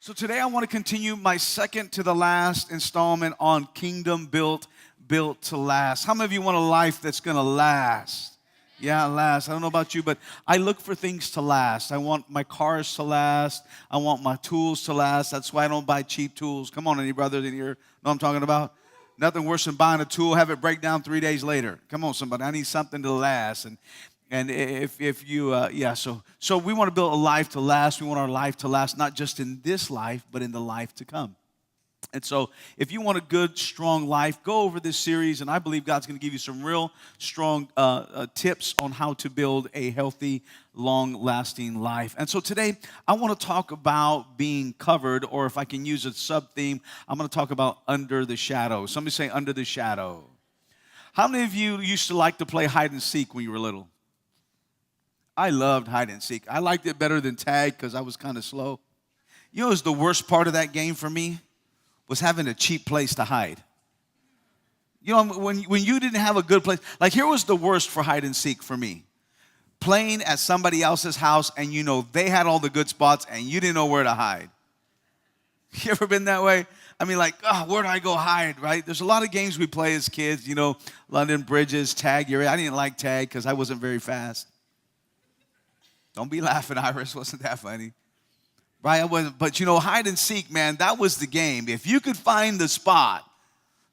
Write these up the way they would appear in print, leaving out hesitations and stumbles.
So today I want to continue my second to the last installment on Kingdom Built, Built to Last. How many of you want a life that's going to last? Yeah, last. I don't know about you, but I look for things to last. I want my cars to last. I want my tools to last. That's why I don't buy cheap tools. Come on, any brothers in here know what I'm talking about? Nothing worse than buying a tool, have it break down 3 days later. Come on, somebody. I need something to last. And if you, so we want to build a life to last. We want our life to last, not just in this life, but in the life to come. And so if you want a good, strong life, go over this series, and I believe God's going to give you some real strong tips on how to build a healthy, long-lasting life. And so today, I want to talk about being covered, or if I can use a sub-theme, I'm going to talk about under the shadow. Somebody say under the shadow. How many of you used to like to play hide and seek when you were little? I loved hide and seek. I liked it better than tag because I was kind of slow. You know what was the worst part of that game for me? Was having a cheap place to hide. You know, when you didn't have a good place, like here was the worst for hide and seek for me. Playing at somebody else's house and you know they had all the good spots and you didn't know where to hide. You ever been that way? I mean, like, where do I go hide, right? There's a lot of games we play as kids, you know, London Bridges, tag. I didn't like tag because I wasn't very fast. Don't be laughing, Iris. Wasn't that funny? Right? I wasn't, but you know, hide and seek, man, that was the game. If you could find the spot,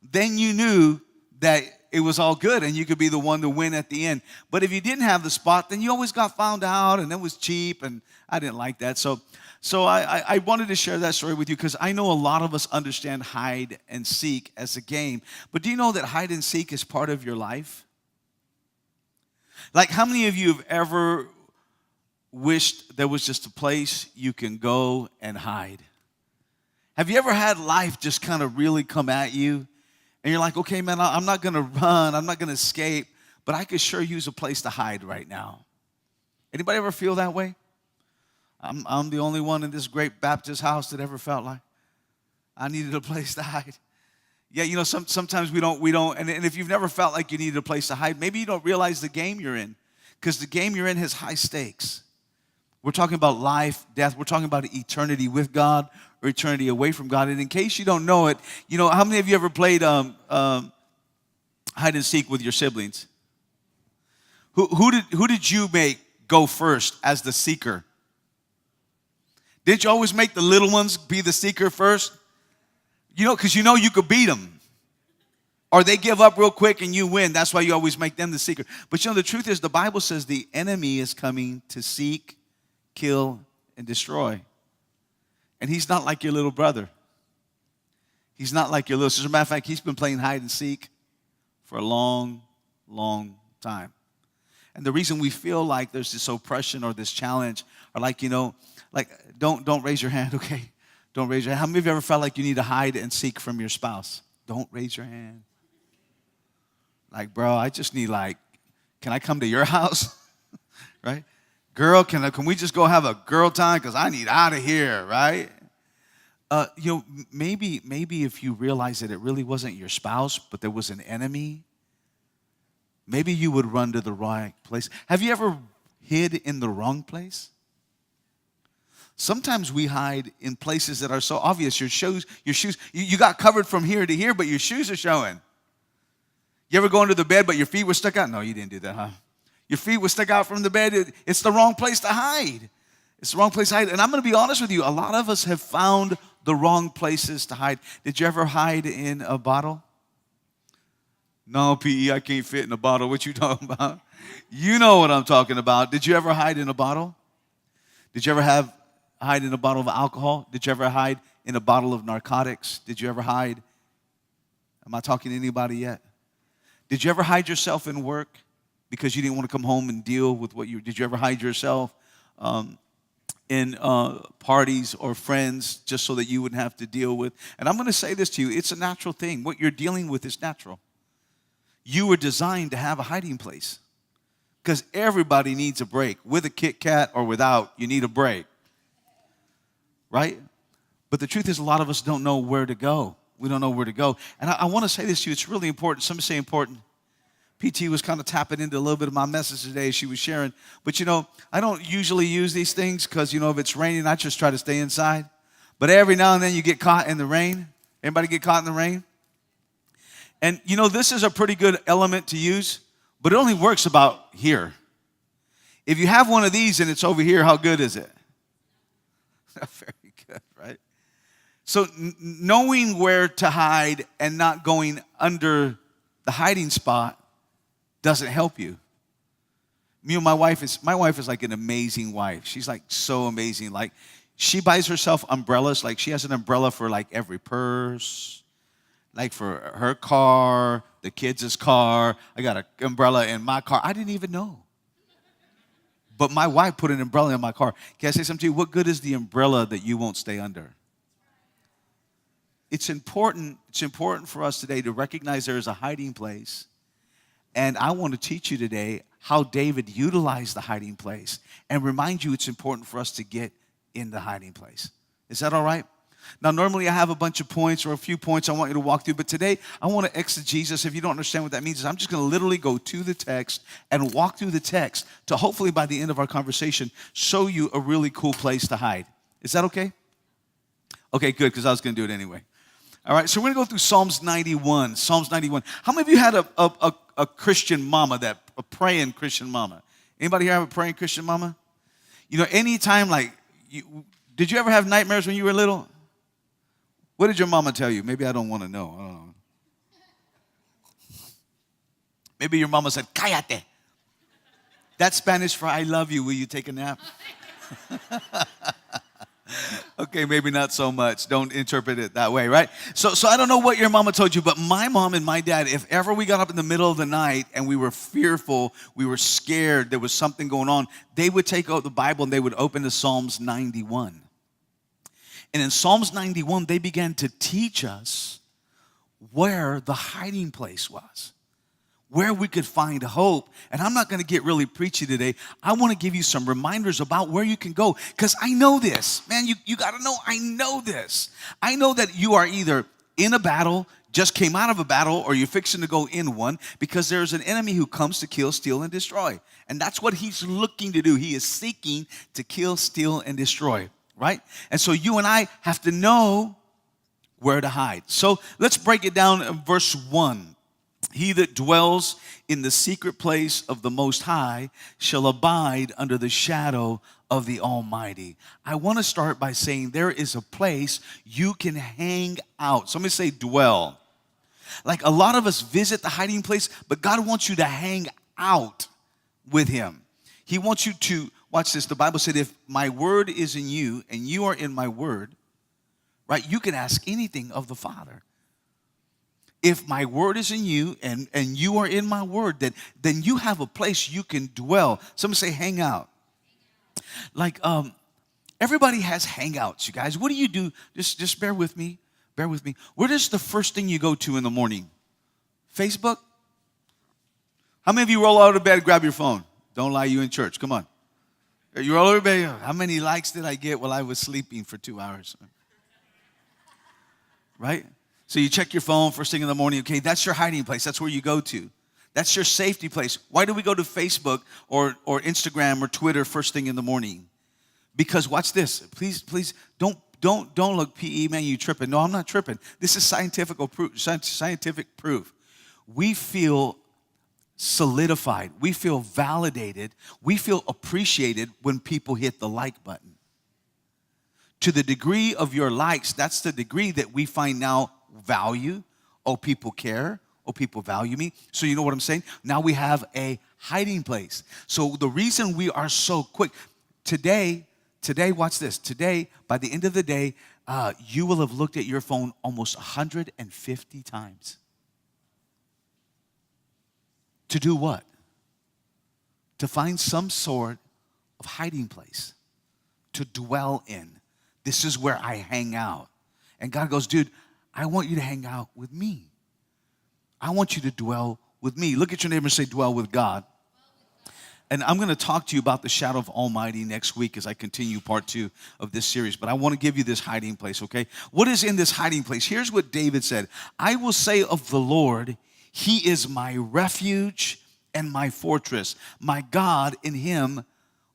then you knew that it was all good and you could be the one to win at the end. But if you didn't have the spot, then you always got found out and it was cheap, and I didn't like that. So I wanted to share that story with you because I know a lot of us understand hide and seek as a game. But do you know that hide and seek is part of your life? Like, how many of you have ever wished there was just a place you can go and hide? Have you ever had life just kind of really come at you and you're like, okay, man, I'm not going to run, I'm not going to escape, but I could sure use a place to hide right now? Anybody ever feel that way? I'm the only one in this great Baptist house that ever felt like I needed a place to hide. Yeah, you know, sometimes we don't, and if you've never felt like you needed a place to hide, maybe you don't realize the game you're in, because the game you're in has high stakes. We're talking about life, death. We're talking about eternity with God or eternity away from God. And in case you don't know it, you know, how many of you ever played hide and seek with your siblings? Who did you make go first as the seeker? Didn't you always make the little ones be the seeker first? You know, because you know you could beat them. Or they give up real quick and you win. That's why you always make them the seeker. But you know, the truth is the Bible says the enemy is coming to seek, kill, and destroy. And he's not like your little brother. He's not like your little sister. As a matter of fact, he's been playing hide and seek for a long, long time. And the reason we feel like there's this oppression or this challenge, or like, you know, like, don't raise your hand, okay? Don't raise your hand. How many of you ever felt like you need to hide and seek from your spouse? Don't raise your hand. Like, bro, I just need, like, can I come to your house? Right? Girl, can we just go have a girl time? Because I need out of here, right? You know, maybe if you realize that it really wasn't your spouse, but there was an enemy, maybe you would run to the right place. Have you ever hid in the wrong place? Sometimes we hide in places that are so obvious. Your shoes, you got covered from here to here, but your shoes are showing. You ever go into the bed, but your feet were stuck out? No, you didn't do that, huh? Your feet were stuck out from the bed. It's the wrong place to hide. It's the wrong place to hide. And I'm going to be honest with you. A lot of us have found the wrong places to hide. Did you ever hide in a bottle? No, P.E., I can't fit in a bottle. What you talking about? You know what I'm talking about. Did you ever hide in a bottle? Did you ever hide in a bottle of alcohol? Did you ever hide in a bottle of narcotics? Did you ever hide? Am I talking to anybody yet? Did you ever hide yourself in work because you didn't want to come home and deal with did you ever hide yourself in parties or friends just so that you wouldn't have to deal with? And I'm going to say this to you, it's a natural thing. What you're dealing with is natural. You were designed to have a hiding place because everybody needs a break. With a Kit Kat or without, you need a break, right? But the truth is a lot of us don't know where to go. We don't know where to go. And I want to say this to you, it's really important. Somebody say important. PT was kind of tapping into a little bit of my message today she was sharing. But, you know, I don't usually use these things because, you know, if it's raining, I just try to stay inside. But every now and then you get caught in the rain. Anybody get caught in the rain? And you know, this is a pretty good element to use, but it only works about here. If you have one of these and it's over here, how good is it? Very good, right? So knowing where to hide and not going under the hiding spot doesn't help you. Me and my wife is like an amazing wife. She's like so amazing. Like she buys herself umbrellas. Like she has an umbrella for like every purse, like for her car, the kids' car. I got an umbrella in my car. I didn't even know. But my wife put an umbrella in my car. Can I say something to you? What good is the umbrella that you won't stay under? It's important for us today to recognize there is a hiding place. And I want to teach you today how David utilized the hiding place and remind you it's important for us to get in the hiding place. Is that all right? Now, normally I have a bunch of points or a few points I want you to walk through, but today I want to exegesis. If you don't understand what that means, I'm just going to literally go to the text and walk through the text to hopefully by the end of our conversation show you a really cool place to hide. Is that okay? Okay, good, because I was going to do it anyway. All right, so we're going to go through Psalms 91. Psalms 91. How many of you had a Christian mama, a praying Christian mama? Anybody here have a praying Christian mama? You know, anytime did you ever have nightmares when you were little? What did your mama tell you? Maybe I don't want to know. I don't know. Maybe your mama said, cállate. That's Spanish for I love you. Will you take a nap? Okay, maybe not so much. Don't interpret it that way, right? So I don't know what your mama told you, but my mom and my dad, if ever we got up in the middle of the night and we were fearful, we were scared, there was something going on, they would take out the Bible and they would open to Psalms 91. And in Psalms 91, they began to teach us where the hiding place was, where we could find hope. And I'm not going to get really preachy today. I want to give you some reminders about where you can go, because I know this. Man, you got to know, I know this. I know that you are either in a battle, just came out of a battle, or you're fixing to go in one, because there's an enemy who comes to kill, steal, and destroy. And that's what he's looking to do. He is seeking to kill, steal, and destroy. Right? And so you and I have to know where to hide. So let's break it down in verse 1. He that dwells in the secret place of the Most High shall abide under the shadow of the Almighty. I want to start by saying there is a place you can hang out. Somebody say dwell. Like a lot of us visit the hiding place, but God wants you to hang out with him. He wants you to, watch this, the Bible said, if my word is in you and you are in my word, right, you can ask anything of the Father. If my word is in you and you are in my word, then you have a place you can dwell. Somebody say hang out. Like everybody has hangouts, you guys. What do you do? Just bear with me. Bear with me. What is the first thing you go to in the morning? Facebook? How many of you roll out of bed, grab your phone? Don't lie, you in church. Come on. You roll out of bed. How many likes did I get while I was sleeping for 2 hours? Right? So you check your phone first thing in the morning. Okay, that's your hiding place. That's where you go to. That's your safety place. Why do we go to Facebook or Instagram or Twitter first thing in the morning? Because watch this. Please don't look PE, man, you tripping. No, I'm not tripping. This is scientific proof. We feel solidified. We feel validated. We feel appreciated when people hit the like button. To the degree of your likes, that's the degree that we find now value. Oh, people care. Oh, people value me. So you know what I'm saying? Now we have a hiding place. So the reason we are so quick, today, watch this. Today, by the end of the day, you will have looked at your phone almost 150 times. To do what? To find some sort of hiding place to dwell in. This is where I hang out. And God goes, dude, I want you to hang out with me. I want you to dwell with me. Look at your neighbor and say, dwell with God. And I'm going to talk to you about the shadow of Almighty next week as I continue part 2 of this series. But I want to give you this hiding place, okay? What is in this hiding place? Here's what David said. I will say of the Lord, he is my refuge and my fortress. My God, in him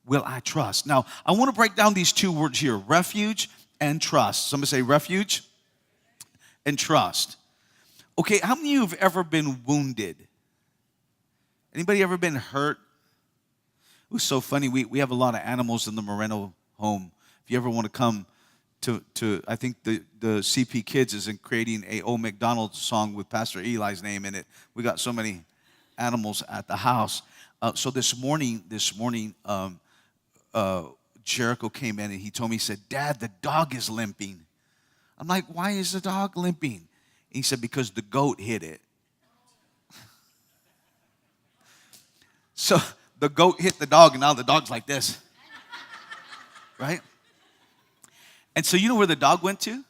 will I trust. Now, I want to break down these two words here, refuge and trust. Somebody say refuge and trust. Okay, how many of you have ever been wounded? Anybody ever been hurt? It was so funny. We have a lot of animals in the Moreno home. If you ever want to come to I think the CP Kids is creating a Old McDonald song with Pastor Eli's name in it. We got so many animals at the house. So this morning, Jericho came in and he told me, he said, "Dad, the dog is limping." I'm like, "Why is the dog limping?" He said, "Because the goat hit it." So the goat hit the dog, and now the dog's like this. Right? And so you know where the dog went to?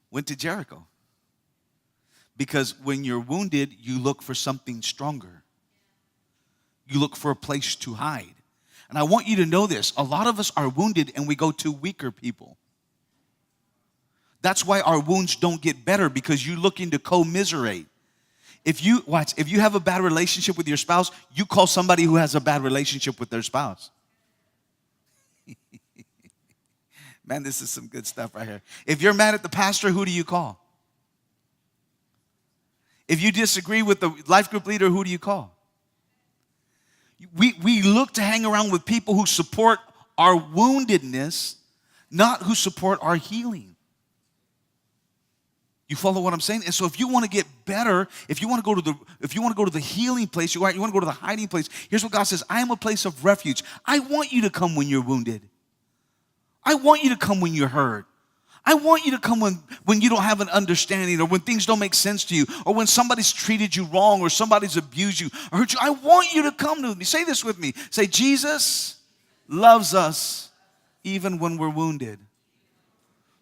Went to Jericho. Because when you're wounded, you look for something stronger. You look for a place to hide. And I want you to know this. A lot of us are wounded and we go to weaker people. That's why our wounds don't get better, because you're looking to commiserate. If you have a bad relationship with your spouse, you call somebody who has a bad relationship with their spouse. Man, this is some good stuff right here. If you're mad at the pastor, who do you call? If you disagree with the life group leader, who do you call? We look to hang around with people who support our woundedness, not who support our healing. You follow what I'm saying? And so if you want to get better, if you want to go to the healing place, you want to go to the hiding place, here's what God says: I am a place of refuge. I want you to come when you're wounded. I want you to come when you're hurt. I want you to come when you don't have an understanding, or when things don't make sense to you, or when somebody's treated you wrong, or somebody's abused you or hurt you. I want you to come to me. Say this with me. Say, Jesus loves us even when we're wounded.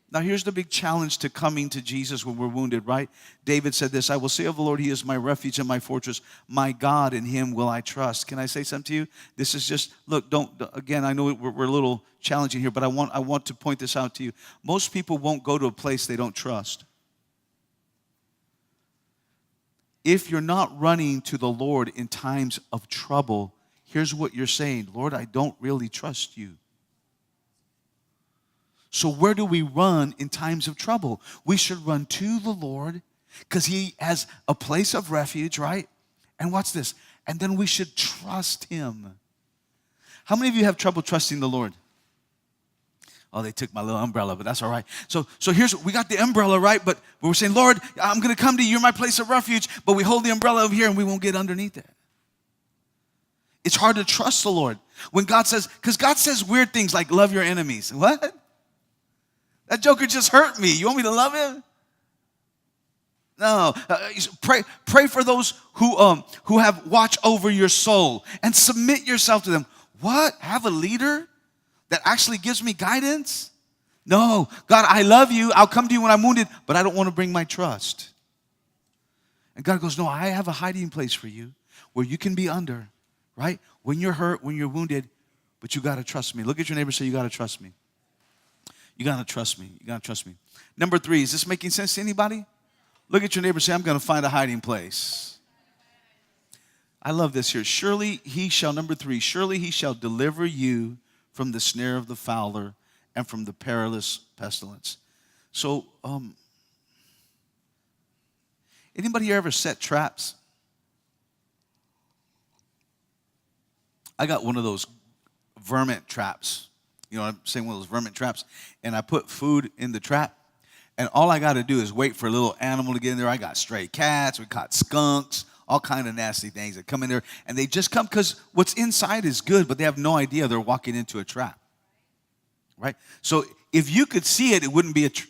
Now, here's the big challenge to coming to Jesus when we're wounded, right? David said this: I will say of the Lord, He is my refuge and my fortress. My God, in Him will I trust. Can I say something to you? This is just, look, again, I know we're a little challenging here, but I want to point this out to you. Most people won't go to a place they don't trust. If you're not running to the Lord in times of trouble, here's what you're saying: Lord, I don't really trust you. So where do we run in times of trouble? We should run to the Lord, because He has a place of refuge, right? And watch this. And then we should trust Him. How many of you have trouble trusting the Lord? Oh, they took my little umbrella, but that's all right. So we got the umbrella, right? But we're saying, Lord, I'm going to come to you. You're my place of refuge. But we hold the umbrella over here and we won't get underneath it. It's hard to trust the Lord. When God says, because God says weird things like love your enemies. What? That joker just hurt me. You want me to love him? No. Pray for those who have watch over your soul and submit yourself to them. What? Have a leader that actually gives me guidance? No. God, I love you. I'll come to you when I'm wounded, but I don't want to bring my trust. And God goes, no, I have a hiding place for you where you can be under, right? When you're hurt, when you're wounded, but you got to trust me. Look at your neighbor and say, you got to trust me. You got to trust me. You got to trust me. Number 3, is this making sense to anybody? Look at your neighbor and say, I'm going to find a hiding place. I love this here. Surely He shall, number 3, surely He shall deliver you from the snare of the fowler and from the perilous pestilence. So, anybody here ever set traps? I got one of those vermin traps. You know what I'm saying? One of those vermin traps. And I put food in the trap. And all I got to do is wait for a little animal to get in there. I got stray cats. We caught skunks. All kind of nasty things that come in there. And they just come because what's inside is good, but they have no idea they're walking into a trap. Right? So if you could see it, it wouldn't be a trap.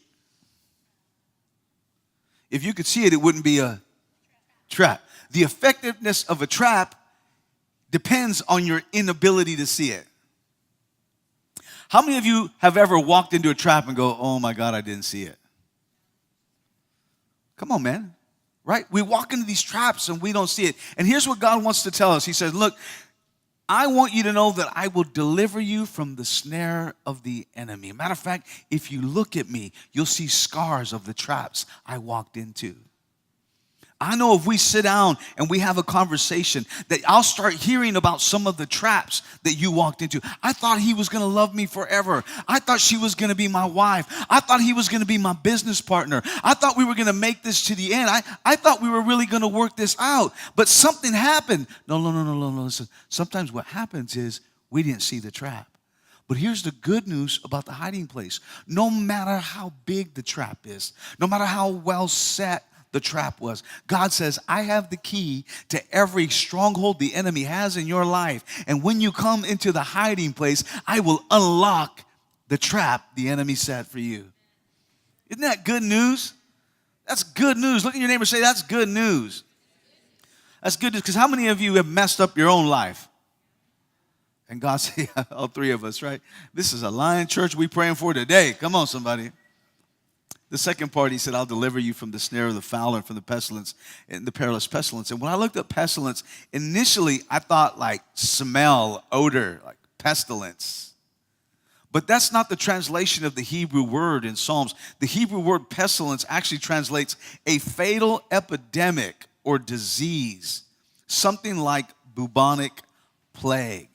If you could see it, it wouldn't be a trap. The effectiveness of a trap depends on your inability to see it. How many of you have ever walked into a trap and go, oh my God, I didn't see it? Come on, man. Right? We walk into these traps and we don't see it. And here's what God wants to tell us. He says, look, I want you to know that I will deliver you from the snare of the enemy. Matter of fact, if you look at me, you'll see scars of the traps I walked into. I know if we sit down and we have a conversation that I'll start hearing about some of the traps that you walked into. I thought he was going to love me forever. I thought she was going to be my wife. I thought he was going to be my business partner. I thought we were going to make this to the end. I thought we were really going to work this out. But something happened. No. Listen, sometimes what happens is we didn't see the trap. But here's the good news about the hiding place. No matter how big the trap is, no matter how well set the trap was, God says, I have the key to every stronghold the enemy has in your life. And when you come into the hiding place, I will unlock the trap the enemy set for you. Isn't that good news? That's good news. Look at your neighbor and say, that's good news. That's good news, because how many of you have messed up your own life? And God said, yeah, all three of us, right? This is a lion church we praying for today. Come on, somebody. The second part, he said, I'll deliver you from the snare of the fowler and from the pestilence and the perilous pestilence. And when I looked up pestilence, initially I thought like smell, odor, like pestilence. But that's not the translation of the Hebrew word in Psalms. The Hebrew word pestilence actually translates a fatal epidemic or disease, something like bubonic plague.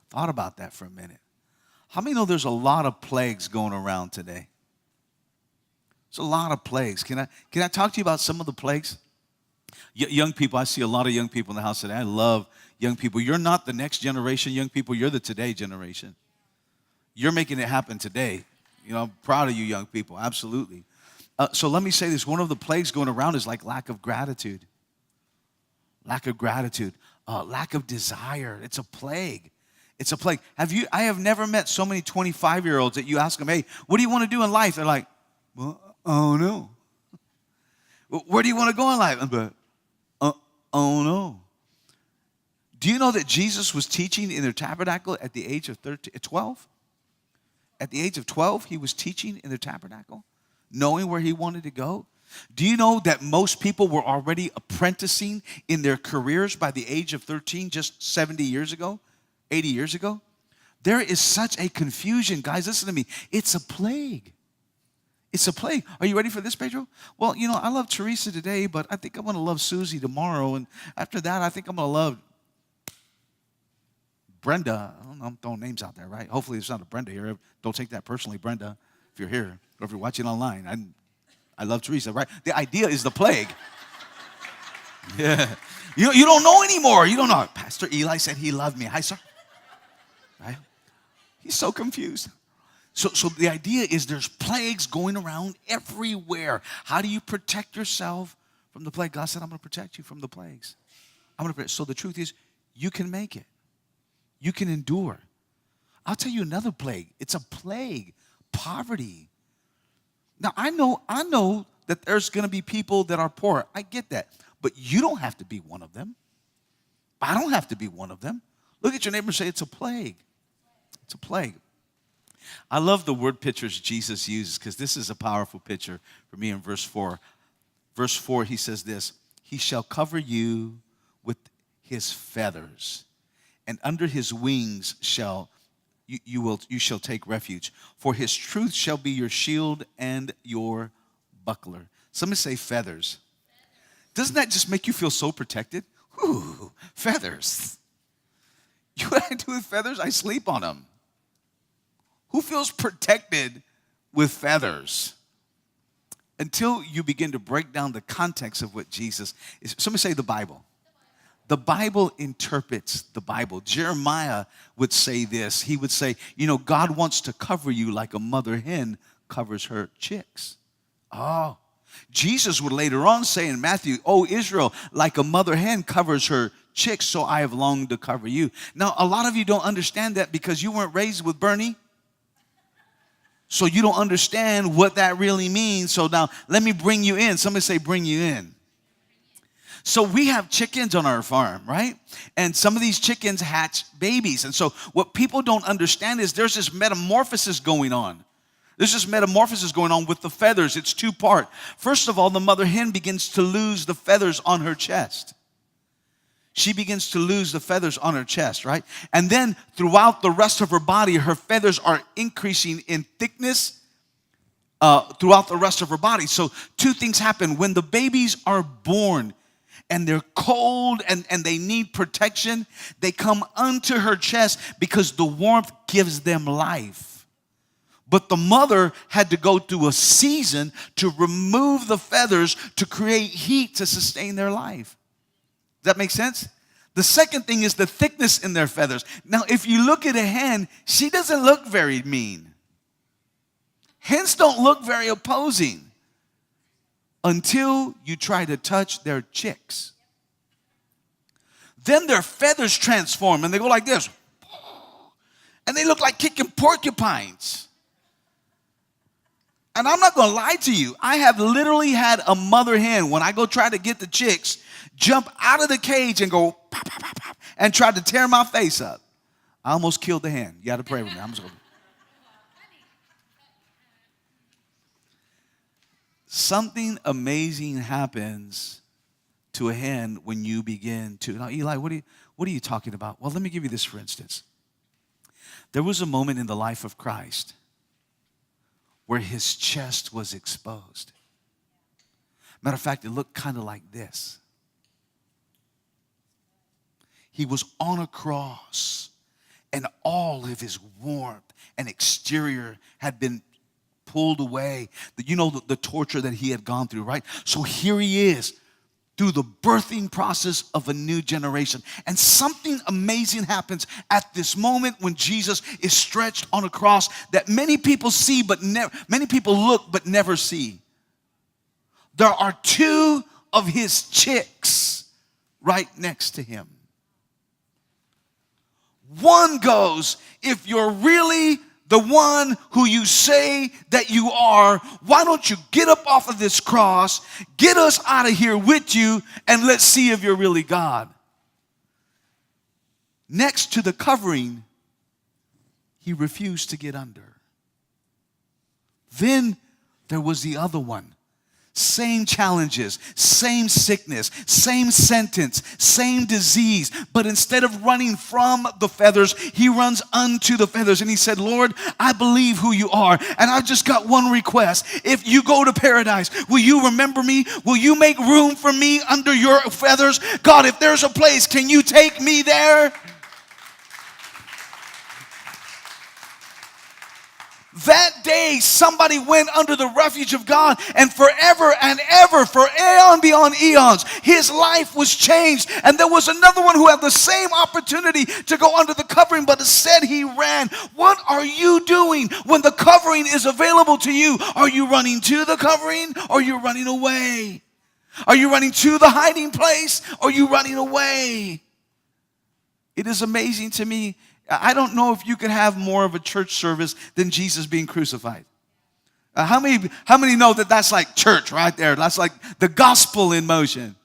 Thought about that for a minute. How many know there's a lot of plagues going around today? There's a lot of plagues. Can I talk to you about some of the plagues? Young people, I see a lot of young people in the house today. I love young people. You're not the next generation young people. You're the today generation. You're making it happen today. You know, I'm proud of you young people. Absolutely. So let me say this. One of the plagues going around is like lack of gratitude. Lack of gratitude. Lack of desire. It's a plague. It's a plague. I have never met so many 25-year-olds that you ask them, hey, what do you want to do in life? They're like, well, oh no. Where do you want to go in life? But, oh no. Do you know that Jesus was teaching in their tabernacle at the age of 12? At the age of 12, he was teaching in their tabernacle, knowing where he wanted to go. Do you know that most people were already apprenticing in their careers by the age of 13, just 70 years ago, 80 years ago? There is such a confusion. Guys, listen to me. It's a plague. It's a plague. Are you ready for this, Pedro? Well, you know, I love Teresa today, but I think I'm going to love Susie tomorrow. And after that, I think I'm going to love Brenda. I don't know, I'm throwing names out there, right? Hopefully there's not a Brenda here. Don't take that personally, Brenda, if you're here or if you're watching online. I love Teresa, right? The idea is the plague. Yeah. You don't know anymore. You don't know. Pastor Eli said he loved me. Hi, sir. Right? He's so confused. So the idea is there's plagues going around everywhere. How do you protect yourself from the plague? God said, I'm going to protect you from the plagues. So the truth is, you can make it. You can endure. I'll tell you another plague. It's a plague. Poverty. Now, I know that there's going to be people that are poor. I get that. But you don't have to be one of them. I don't have to be one of them. Look at your neighbor and say, it's a plague. It's a plague. I love the word pictures Jesus uses because this is a powerful picture for me in verse 4. Verse 4, he says this, he shall cover you with his feathers, and under his wings you shall take refuge. For his truth shall be your shield and your buckler. Somebody say feathers. Doesn't that just make you feel so protected? Ooh, feathers. You know what I do with feathers? I sleep on them. Who feels protected with feathers? Until you begin to break down the context of what Jesus is. Somebody say the Bible. The Bible interprets the Bible. Jeremiah would say this. He would say, you know, God wants to cover you like a mother hen covers her chicks. Oh. Jesus would later on say in Matthew, oh, Israel, like a mother hen covers her chicks, so I have longed to cover you. Now, a lot of you don't understand that because you weren't raised with Bernie. So you don't understand what that really means. So now let me bring you in. Somebody say bring you in. So we have chickens on our farm, right? And some of these chickens hatch babies. And so what people don't understand is there's this metamorphosis going on. There's this metamorphosis going on with the feathers. It's two-part. First of all, the mother hen begins to lose the feathers on her chest. She begins to lose the feathers on her chest, right? And then throughout the rest of her body, her feathers are increasing in thickness, throughout the rest of her body. So two things happen. When the babies are born and they're cold and they need protection, they come unto her chest because the warmth gives them life. But the mother had to go through a season to remove the feathers to create heat to sustain their life. Does that make sense? The second thing is the thickness in their feathers. Now, if you look at a hen, she doesn't look very mean. Hens don't look very opposing until you try to touch their chicks. Then their feathers transform and they go like this. And they look like kicking porcupines. And I'm not going to lie to you. I have literally had a mother hen, when I go try to get the chicks, jump out of the cage and go pop, pop, pop, pop, and try to tear my face up. I almost killed the hen. You got to pray with me. Something amazing happens to a hen when you begin to. Now, Eli, what are you talking about? Well, let me give you this for instance. There was a moment in the life of Christ where his chest was exposed. Matter of fact, it looked kind of like this. He was on a cross, and all of his warmth and exterior had been pulled away. You know, the torture that he had gone through, right? So here he is through the birthing process of a new generation. And something amazing happens at this moment when Jesus is stretched on a cross that many people see, but many people look but never see. There are two of his chicks right next to him. One goes, if you're really the one who you say that you are, why don't you get up off of this cross, get us out of here with you, and let's see if you're really God. Next to the covering, he refused to get under. Then there was the other one. Same challenges, same sickness, same sentence, same disease. But instead of running from the feathers, he runs unto the feathers. And he said, Lord, I believe who you are. And I've just got one request. If you go to paradise, will you remember me? Will you make room for me under your feathers? God, if there's a place, can you take me there? That day, somebody went under the refuge of God, and forever and ever, for eon beyond eons, his life was changed. And there was another one who had the same opportunity to go under the covering, but instead he ran. What are you doing when the covering is available to you? Are you running to the covering, or are you running away? Are you running to the hiding place, or are you running away? It is amazing to me. I don't know if you could have more of a church service than Jesus being crucified. How many know that that's like church right there? That's like the gospel in motion.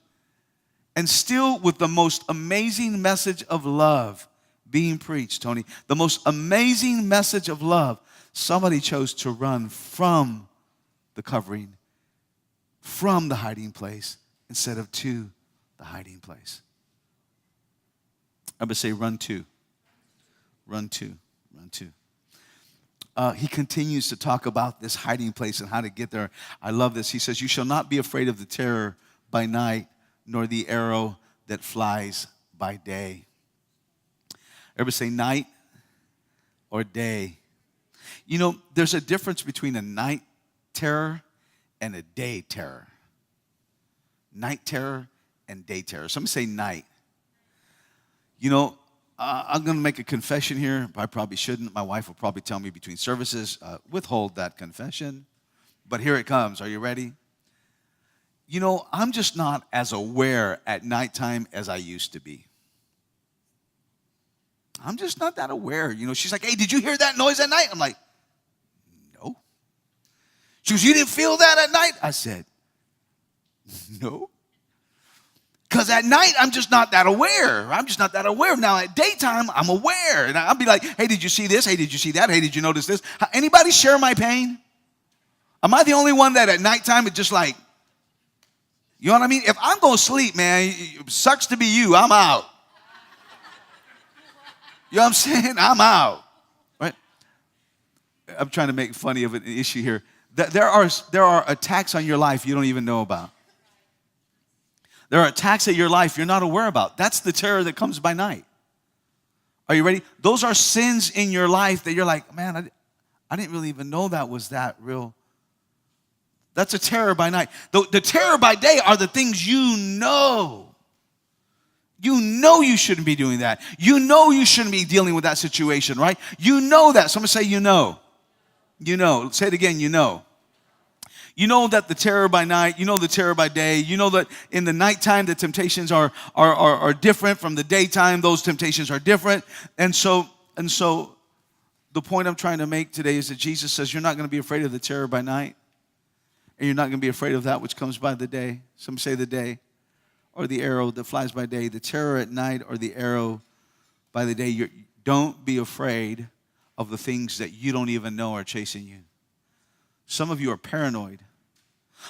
And still with the most amazing message of love being preached, Tony, the most amazing message of love, somebody chose to run from the covering, from the hiding place, instead of to the hiding place. I would say run to. Run to, run to. He continues to talk about this hiding place and how to get there. I love this. He says, you shall not be afraid of the terror by night, nor the arrow that flies by day. Everybody say night or day. You know, there's a difference between a night terror and a day terror. Night terror and day terror. Somebody say night. You know, I'm going to make a confession here, but I probably shouldn't. My wife will probably tell me between services, withhold that confession. But here it comes. Are you ready? You know, I'm just not as aware at nighttime as I used to be. I'm just not that aware. You know, she's like, hey, did you hear that noise at night? I'm like, no. She goes, you didn't feel that at night? I said, no. Because at night, I'm just not that aware. I'm just not that aware. Now, at daytime, I'm aware. And I'll be like, hey, did you see this? Hey, did you see that? Hey, did you notice this? Anybody share my pain? Am I the only one that at nighttime, it's just like, you know what I mean? If I'm going to sleep, man, it sucks to be you. I'm out. You know what I'm saying? I'm out. Right? I'm trying to make funny of an issue here. There are attacks on your life you don't even know about. There are attacks at your life you're not aware about. That's the terror that comes by night. Are you ready? Those are sins in your life that you're like, man, I didn't really even know that was that real. That's a terror by night. The terror by day are the things you know. You know you shouldn't be doing that. You know you shouldn't be dealing with that situation, right? You know that. Someone say you know. You know. Say it again, you know. You know that the terror by night, you know the terror by day. You know that in the nighttime the temptations are different from the daytime. Those temptations are different. And so the point I'm trying to make today is that Jesus says you're not going to be afraid of the terror by night. And you're not going to be afraid of that which comes by the day. Some say the day or the arrow that flies by day. The terror at night or the arrow by the day. Don't be afraid of the things that you don't even know are chasing you. Some of you are paranoid.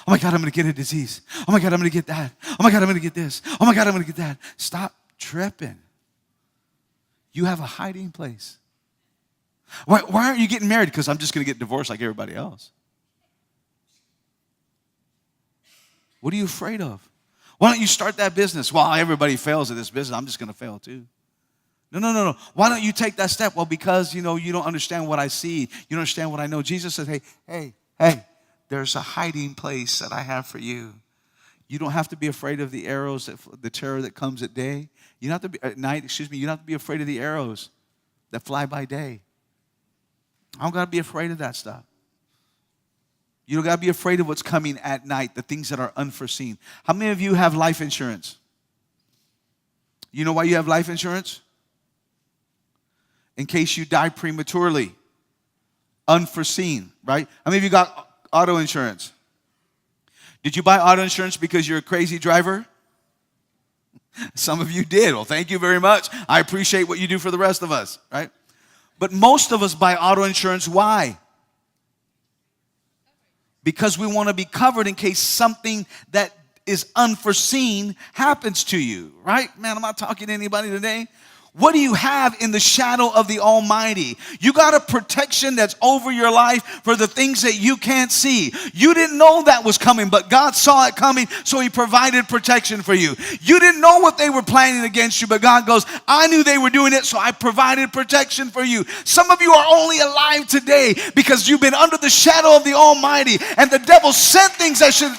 Oh my God, I'm going to get a disease. Oh my God, I'm going to get that. Oh my God, I'm going to get this. Oh my God, I'm going to get that. Stop tripping. You have a hiding place. Why aren't you getting married? Because I'm just going to get divorced like everybody else. What are you afraid of? Why don't you start that business? Well, everybody fails at this business. I'm just going to fail too. No. Why don't you take that step? Well, because, you don't understand what I see. You don't understand what I know. Jesus said, hey, there's a hiding place that I have for you. You don't have to be afraid of the arrows, the terror that comes at day. You don't have to be at night, you don't have to be afraid of the arrows that fly by day. I don't got to be afraid of that stuff. You don't got to be afraid of what's coming at night, the things that are unforeseen. How many of you have life insurance? You know why you have life insurance? In case you die prematurely. Unforeseen, right? How many of you got auto insurance? Did you buy auto insurance because you're a crazy driver? Some of you did. Well, thank you very much. I appreciate what you do for the rest of us, right? But most of us buy auto insurance. Why? Because we want to be covered in case something that is unforeseen happens to you, right? Man, I'm not talking to anybody today. What do you have in the shadow of the Almighty? You got a protection that's over your life for the things that you can't see. You didn't know that was coming, but God saw it coming, so He provided protection for you. You didn't know what they were planning against you, but God goes, I knew they were doing it, so I provided protection for you. Some of you are only alive today because you've been under the shadow of the Almighty, and the devil sent things that should...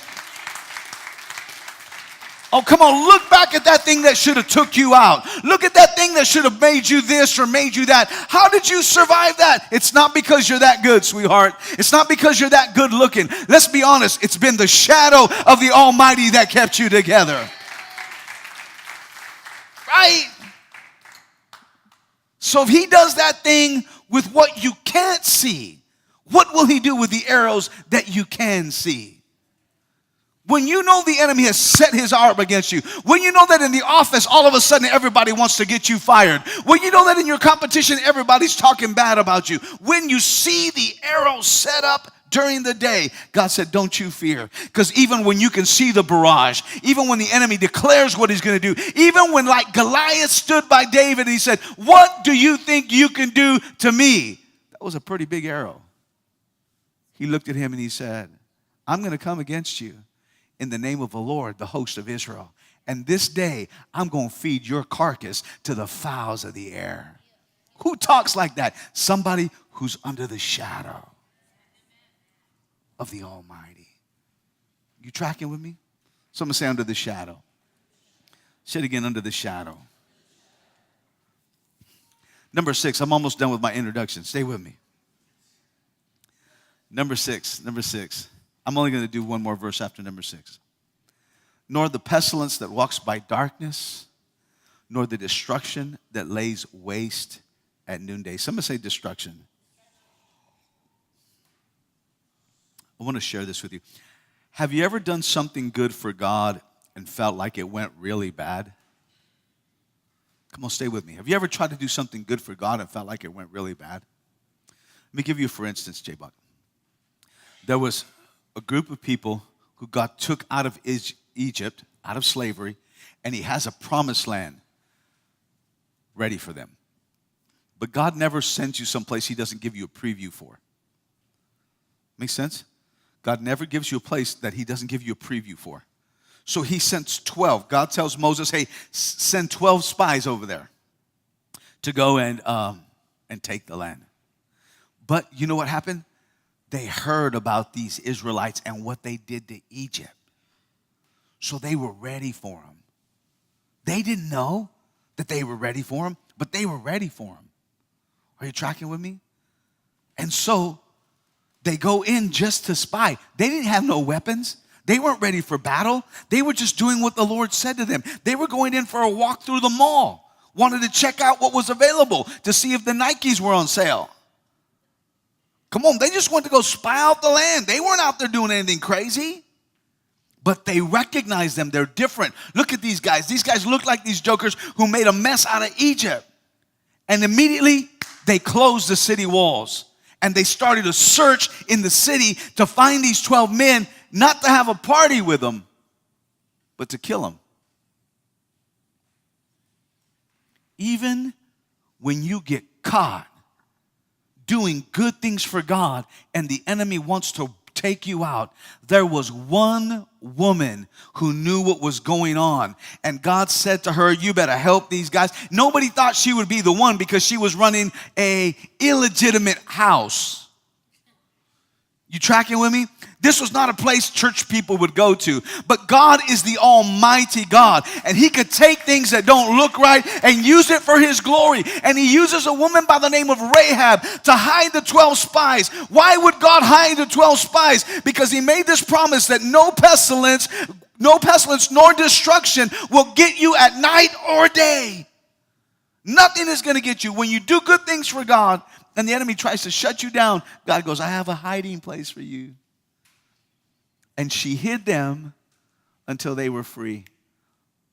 Oh, come on, look back at that thing that should have took you out. Look at that thing that should have made you this or made you that. How did you survive that? It's not because you're that good, sweetheart. It's not because you're that good looking. Let's be honest, it's been the shadow of the Almighty that kept you together. Right? So if He does that thing with what you can't see, what will He do with the arrows that you can see? When you know the enemy has set his arm against you, when you know that in the office all of a sudden everybody wants to get you fired, when you know that in your competition everybody's talking bad about you, when you see the arrows set up during the day, God said, don't you fear. Because even when you can see the barrage, even when the enemy declares what he's going to do, even when like Goliath stood by David and he said, what do you think you can do to me? That was a pretty big arrow. He looked at him and he said, I'm going to come against you in the name of the Lord, the host of Israel. And this day, I'm going to feed your carcass to the fowls of the air. Who talks like that? Somebody who's under the shadow of the Almighty. You tracking with me? Someone say under the shadow. Say it again, under the shadow. Number 6, I'm almost done with my introduction. Stay with me. Number six. I'm only going to do one more verse after number 6. Nor the pestilence that walks by darkness, nor the destruction that lays waste at noonday. Somebody say destruction. I want to share this with you. Have you ever done something good for God and felt like it went really bad? Come on, stay with me. Have you ever tried to do something good for God and felt like it went really bad? Let me give you, for instance, J-Buck. There was a group of people who God took out of Egypt, out of slavery, and He has a promised land ready for them. But God never sends you someplace He doesn't give you a preview for. Make sense? God never gives you a place that he doesn't give you a preview for. So he sends 12. God tells Moses, hey, send 12 spies over there to go and take the land. But you know what happened? They heard about these Israelites and what they did to Egypt. So they were ready for them. They didn't know that they were ready for them, but they were ready for them. Are you tracking with me? And so they go in just to spy. They didn't have no weapons. They weren't ready for battle. They were just doing what the Lord said to them. They were going in for a walk through the mall, wanted to check out what was available to see if the Nikes were on sale. Come on, they just wanted to go spy out the land. They weren't out there doing anything crazy. But they recognized them. They're different. Look at these guys. These guys look like these jokers who made a mess out of Egypt. And immediately, they closed the city walls. And they started a search in the city to find these 12 men, not to have a party with them, but to kill them. Even when you get caught doing good things for God and the enemy wants to take you out, there was one woman who knew what was going on, and God said to her, you better help these guys. Nobody thought she would be the one because she was running a illegitimate house. You tracking with me? This was not a place church people would go to. But God is the almighty God. And he could take things that don't look right and use it for his glory. And he uses a woman by the name of Rahab to hide the 12 spies. Why would God hide the 12 spies? Because he made this promise that no pestilence nor destruction will get you at night or day. Nothing is going to get you. When you do good things for God and the enemy tries to shut you down, God goes, I have a hiding place for you. And she hid them until they were free.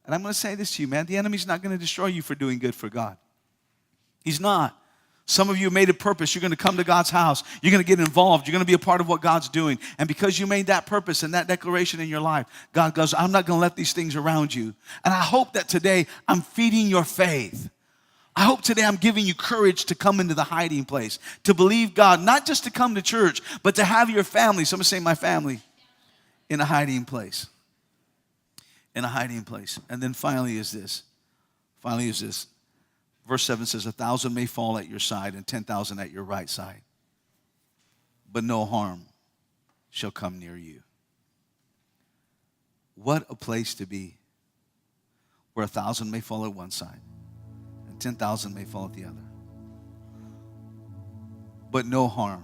And I'm going to say this to you, man. The enemy's not going to destroy you for doing good for God. He's not. Some of you made a purpose. You're going to come to God's house. You're going to get involved. You're going to be a part of what God's doing. And because you made that purpose and that declaration in your life, God goes, I'm not going to let these things around you. And I hope that today I'm feeding your faith. I hope today I'm giving you courage to come into the hiding place, to believe God, not just to come to church, but to have your family. Someone say my family. In a hiding place. In a hiding place. And then finally is this. Verse 7 says, 1,000 may fall at your side and 10,000 at your right side, but no harm shall come near you. What a place to be, where 1,000 may fall at one side and 10,000 may fall at the other, but no harm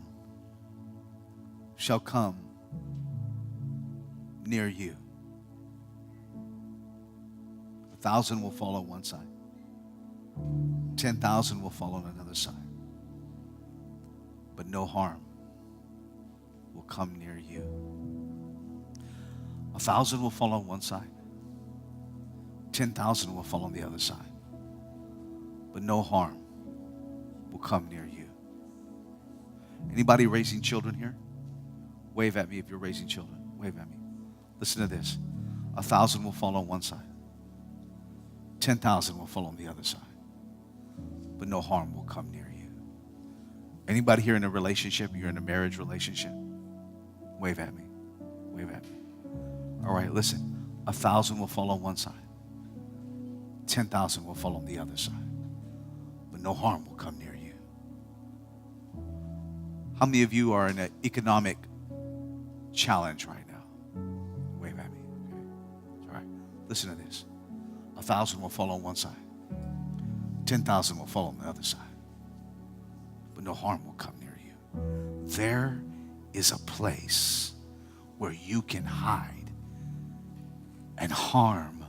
shall come near you. 1,000 will fall on one side. 10,000 will fall on another side. But no harm will come near you. 1,000 will fall on one side. 10,000 will fall on the other side. But no harm will come near you. Anybody raising children here? Wave at me if you're raising children. Wave at me. Listen to this. 1,000 will fall on one side. 10,000 will fall on the other side. But no harm will come near you. Anybody here in a relationship? You're in a marriage relationship? Wave at me. Wave at me. All right, listen. 1,000 will fall on one side. 10,000 will fall on the other side. But no harm will come near you. How many of you are in an economic challenge right now? Wave at me. Okay. All right. Listen to this. 1,000 will fall on one side. 10,000 will fall on the other side. But no harm will come near you. There is a place where you can hide and harm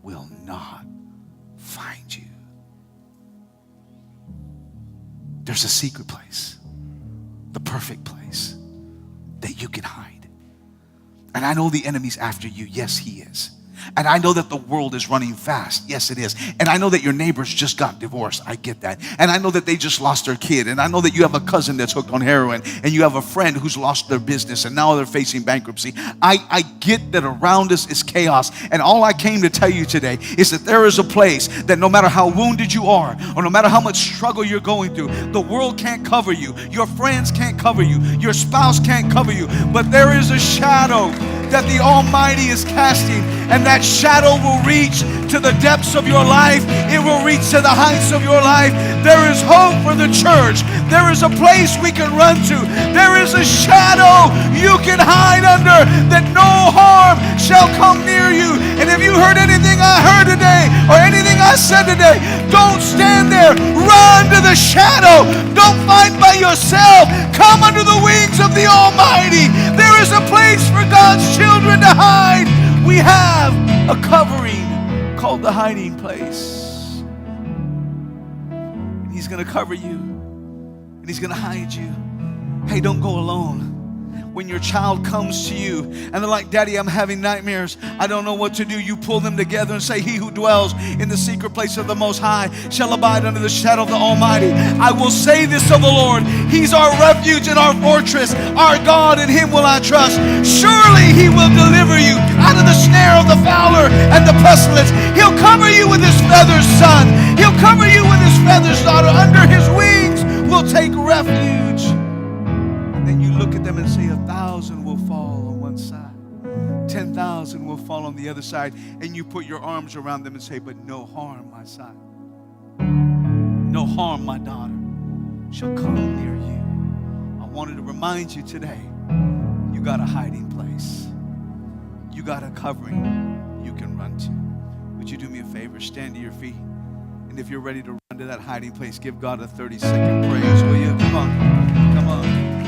will not find you. There's a secret place, the perfect place that you can hide. And I know the enemy's after you. Yes, he is. And I know that the world is running fast. Yes, it is. And I know that your neighbors just got divorced. I get that. And I know that they just lost their kid. And I know that you have a cousin that's hooked on heroin. And you have a friend who's lost their business and now they're facing bankruptcy. I get that around us is chaos. And all I came to tell you today is that there is a place that no matter how wounded you are or no matter how much struggle you're going through, the world can't cover you. Your friends can't cover you. Your spouse can't cover you. But there is a shadow that the Almighty is casting, and that shadow will reach to the depths of your life. It will reach to the heights of your life. There is hope for the church. There is a place we can run to. There is a shadow you can hide under, that no harm shall come near you. And if you heard anything I heard today or anything I said today, don't stand there. Run to the shadow. Don't fight by yourself. Come under the wings of the Almighty. There is a place for God's children to hide. We have a covering called the hiding place. And He's going to cover you, and He's going to hide you. Hey, don't go alone. When your child comes to you and they're like, Daddy, I'm having nightmares, I don't know what to do, you pull them together and say, He who dwells in the secret place of the Most High shall abide under the shadow of the Almighty. I will say this of the Lord, He's our refuge and our fortress, our God, in Him will I trust. Surely He will deliver you out of the snare of the fowler and the pestilence. He'll cover you with His feathers, son. He'll cover you with His feathers, daughter. Under His wings will take refuge. Then you look at them and say, 1,000 will fall on one side, 10,000 will fall on the other side, and you put your arms around them and say, but no harm, my son, no harm, my daughter, shall come near you. I wanted to remind you today, you got a hiding place. You got a covering you can run to. Would you do me a favor? Stand to your feet. And if you're ready to run to that hiding place, give God a 30-second praise, will you? Come on. Come on.